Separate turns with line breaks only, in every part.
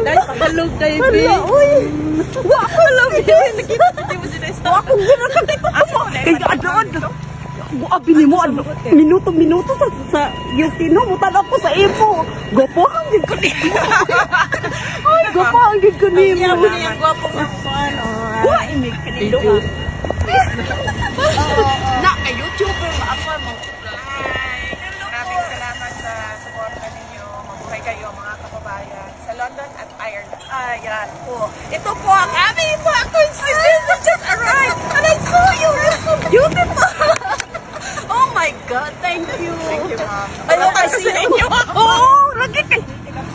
Dahil pakalog tayo, babe.
Hala, uy.
Wala, babe. Nakita mo sila sa
Ako gano'n kakita mo. Kaya ano. Abi ni mo, minuto-minuto sa UK, no? Mutan ako sa Ipo. Gwapo ang gid ko nimo. Ay, gwapo ang gid ko nimo.
Ang gwapo ng ano.
Wa, imig ka nilo.
Na, ka-YouTuber ba ako?
Maraming salamat sa suporta ninyo. Mabuhay kayo mga kababayan sa London at Ireland. Ayan po. Ito po ang aming mga coincidence that just arrived. And I saw you. You're so beautiful. Oh my God. Thank you. Thank you, ma'am.
Ayaw kasi sa inyo. Oo, lagi ka.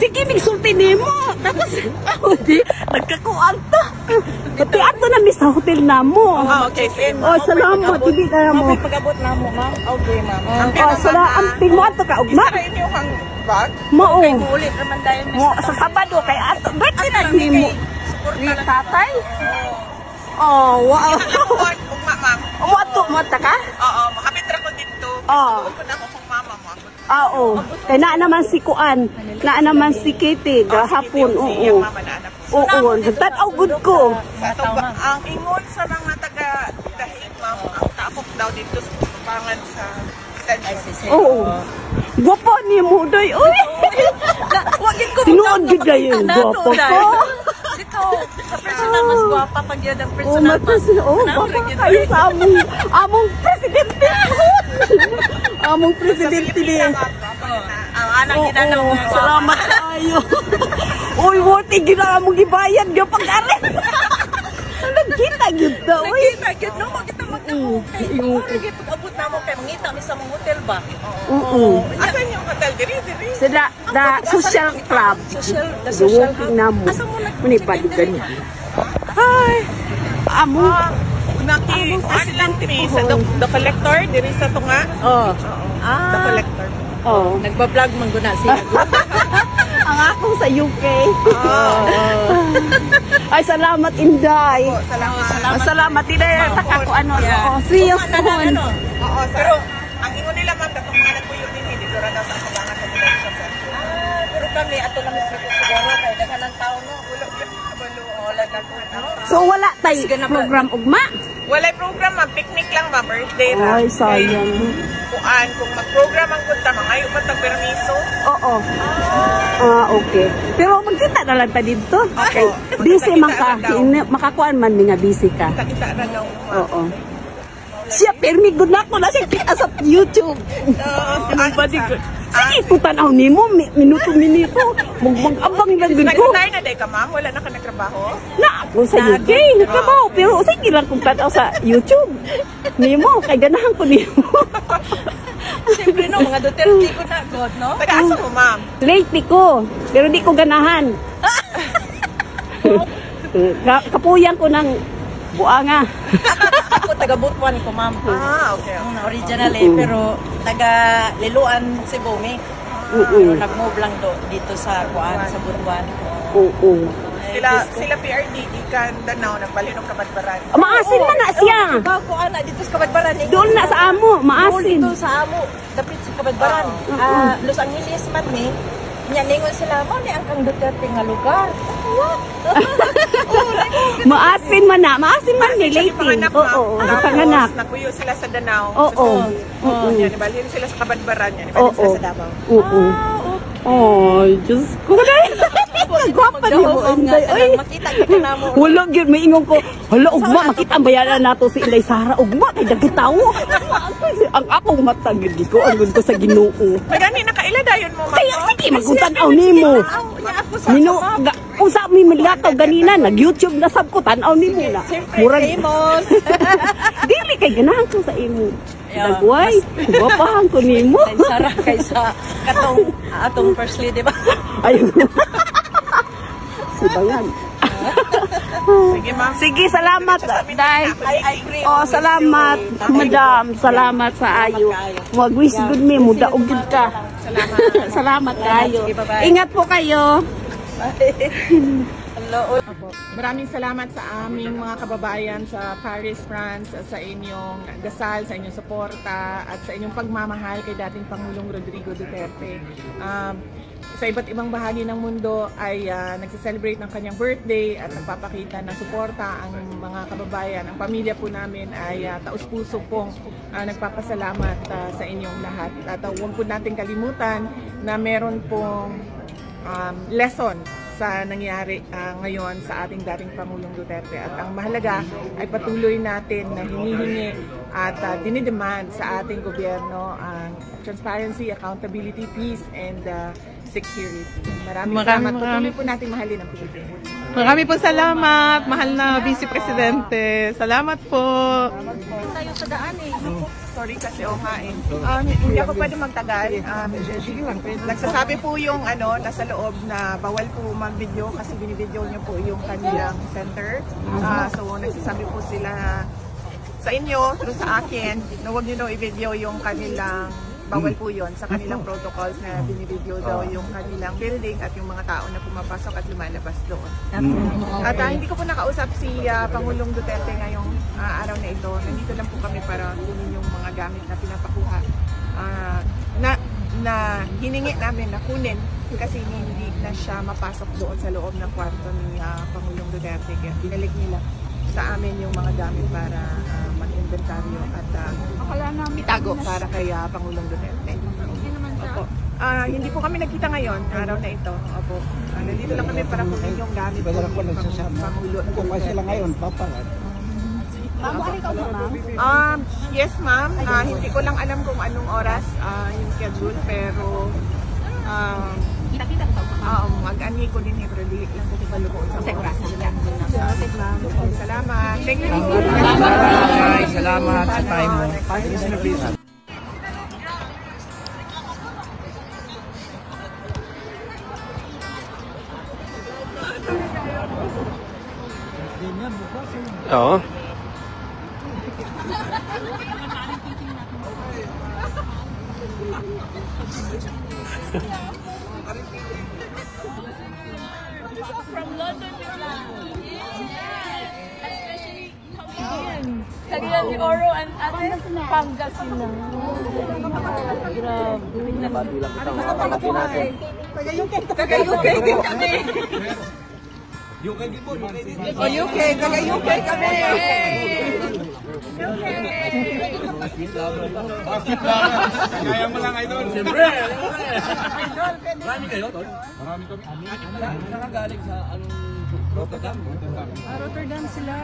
Sige, nagsulti nimo. Tapos, di, nagkakuanta. Pati ato na mi sa hotel na mo.
Okay, same.
Oh, salamat. Hindi kaya mo.
Pag-abot na mo, ma'am. Okay, ma'am.
Oh, salamat. Amping mo ato ka, ugma.
Isa rin yung bag.
Mao.
Ulit naman tayo.
Mo, sa Sabado, kay ato. Birthday na nimo. Ni tatay? Oh, wow.
Ugma, ma'am.
Mo ato mo ta ka?
Oo, makapitra ko dito.
Oo.
Gusto ko na ako kung mama mo.
Oo. Kay naa naman si Kuan. Naa naman si Kitty. Gahapon, oo.
Mama na anak.
Oo, nagtanaw good ko.
Sa tuba, ang ingon sa mga taga-dahig, ma'am, ang tapok daw dito sa tubangan sa detention.
Oo. Gwapo ni mo, day. Uy!
Wagin ko
Tinuod yun na yun. Gwapo ko.
Dito, sa personal, mas guwapa pag yun ang
Oo,
personal.
gwapo kayo sa among presidente. Among presidente din.
Ang anak ginanaw mo.
Salamat tayo. Uy, worthy gina mong gibayad nga pag-arin. Nagkita yun daw.
Nakita, no? Makita magkakukay. Lagi pag-abot na mo kay mangita mi sa mga hotel ba?
Oo.
Asan yung hotel? Diri.
Sa the social club.
The social
Walking na mo.
Asa mo
Manipad ganyan. Ay. Amo.
Presidente sa the collector, diri sa tunga.
Oh.
The collector.
Oh.
Nagba-vlog man guna siya.
Ang akong sa UK. Ay, salamat, Inday.
Salamat.
Salamat, Inday. Taka ko ano. Serious po.
Oo, pero ang ingon nila ma'am, katong mga nagpuyo din, dito ra daw sa kabangan sa detention center.
Pero kami, ato lang mislikot siguro kay daghan ng tao, no? Wala na po.
So, wala tayo program ugma?
Walay program ma'am, picnic lang ma'am, birthday lang.
Ay, sayang.
Kung mag-program ang kunta, mangayo pa tag permiso.
Oo. Okay. Pero magkita na lang ta dito. Okay. Busy man ka. Makakuan man mi nga busy ka.
Kita na daw.
Oo. Siya, permi good na ko na siya kita sa YouTube. Sige, putanaw ni mo, minuto-minuto. Mag-abang lang din ko.
Nag-retire na day ka ma'am? Wala na ka nagtrabaho?
Na ako sa UK, nagtrabaho. Pero sige lang kung tanaw sa YouTube. Nimo, kay ganahan ko nimo.
Siyempre, no? Mga Duterte ko na, God, no?
Taga-asa mo ma'am?
Late ko, pero di ko ganahan. Kapuyan ko ng buanga.
Ako, taga-Butuan ko, ma'am.
Okay.
Original pero taga-Liluan, Cebu, pero nag-move lang dito sa Kuan, sa Butuan.
Oo.
Sila PRD, ikan, Danao, nagbalinong Kabadbaran.
Maasin man na siya.
Diba, Kuan na dito sa Kabadbaran.
Doon na sa amo, maasin.
Dito sa amo, dapit sa Kabadbaran. Los Angeles man ni. Ningon sila, mo ni ang kang Duterte nga lugar.
Maasin man na, maasin man ni late. Oo, panganak.
Nakuyo sila sa Danao.
Oo.
Yan, ibalhin sila sa Kabadbaran. Yan, ibalhin sila sa Davao.
Oo. Ay, Diyos ko na. Gwapa ni mo, Inday. Ay,
makita kita na mo.
wala yun, may ingon ko. Hala, ugma, makita ang bayaran nato si Inday Sara. Ugma, kay dagitaw. Ang akong matagid ko, ang ko sa Ginoo.
Magani, nakailadayon mo, ma'am.
Kaya sige, magkuntanaw ni mo. Nino, kung sa amin malilataw ganina, nag-YouTube na sab ko, tanaw ni mo na.
Famous.
Dili kay ganahan ko sa imo. Dagway, guwapahan ko ni mo.
Kay Sara, kaysa atong first lady ba?
Ayun. Sibangan.
Sige, ma'am.
Sige, salamat. Day.
I agree.
Oh, salamat, madam. Salamat sa ayo. Mag-wish good me, muda og gud ka.
Salamat.
Salamat kayo.
Sige, bye-bye.
Ingat po kayo.
Maraming salamat sa aming mga kababayan sa Paris, France, sa inyong dasal, sa inyong suporta, at sa inyong pagmamahal kay dating Pangulong Rodrigo Duterte. sa iba't ibang bahagi ng mundo ay nagse-celebrate ng kanyang birthday at nagpapakita ng suporta ang mga kababayan. Ang pamilya po namin ay taus-puso pong nagpapasalamat sa inyong lahat. At huwag po natin kalimutan na meron pong lesson sa nangyari ngayon sa ating dating Pangulong Duterte. At ang mahalaga ay patuloy natin na hinihingi at dinidemand sa ating gobyerno ang transparency, accountability, peace, and security. Maraming salamat. Patuloy po natin mahalin ang Pilipinas.
Marami po salamat, mahal na Vice Presidente. Salamat po.
Tayo sa daan eh. Sorry kasi hindi ako pwede magtagal. Nagsasabi po yung nasa loob na bawal po mag-video kasi binibideo niyo po yung kanilang center. So nagsasabi po sila sa inyo, through sa akin, na huwag niyo daw i-video yung kanilang bawal po yun sa kanilang protocols na binibideo daw yung kanilang building at yung mga tao na pumapasok at lumalabas doon. At hindi ko po nakausap si Pangulong Duterte ngayong araw na ito. Nandito lang po kami para kunin yung mga gamit na pinapakuha na hiningi namin na kunin kasi hindi na siya mapasok doon sa loob ng kwarto ni Pangulong Duterte. Kaya binalik nila sa amin yung mga gamit para mag-inventaryo at itago para kay Pangulong Duterte. Opo. Hindi po kami nagkita ngayon, araw na ito. Opo. Nandito lang kami para kunin yung gamit po ni Pangulong
Kung pa sila ngayon, papalat.
Yes ma'am, hindi ko lang alam kung anong oras yung schedule pero mag-ani ko din pero di lang ko palukoon sa oras nila. Salamat. Thank you.
Salamat sa time mo.
Oo.
Kagaya ni Oro and Ate Pangasinan. Grabe. Taga-UK din kami.
UK din po, UK din.
UK, taga-UK kami.
Kaya mo lang, idol. Siyempre. Marami kayo, tol? Marami kami. Nakagaling sa anong Rotterdam?
Rotterdam sila.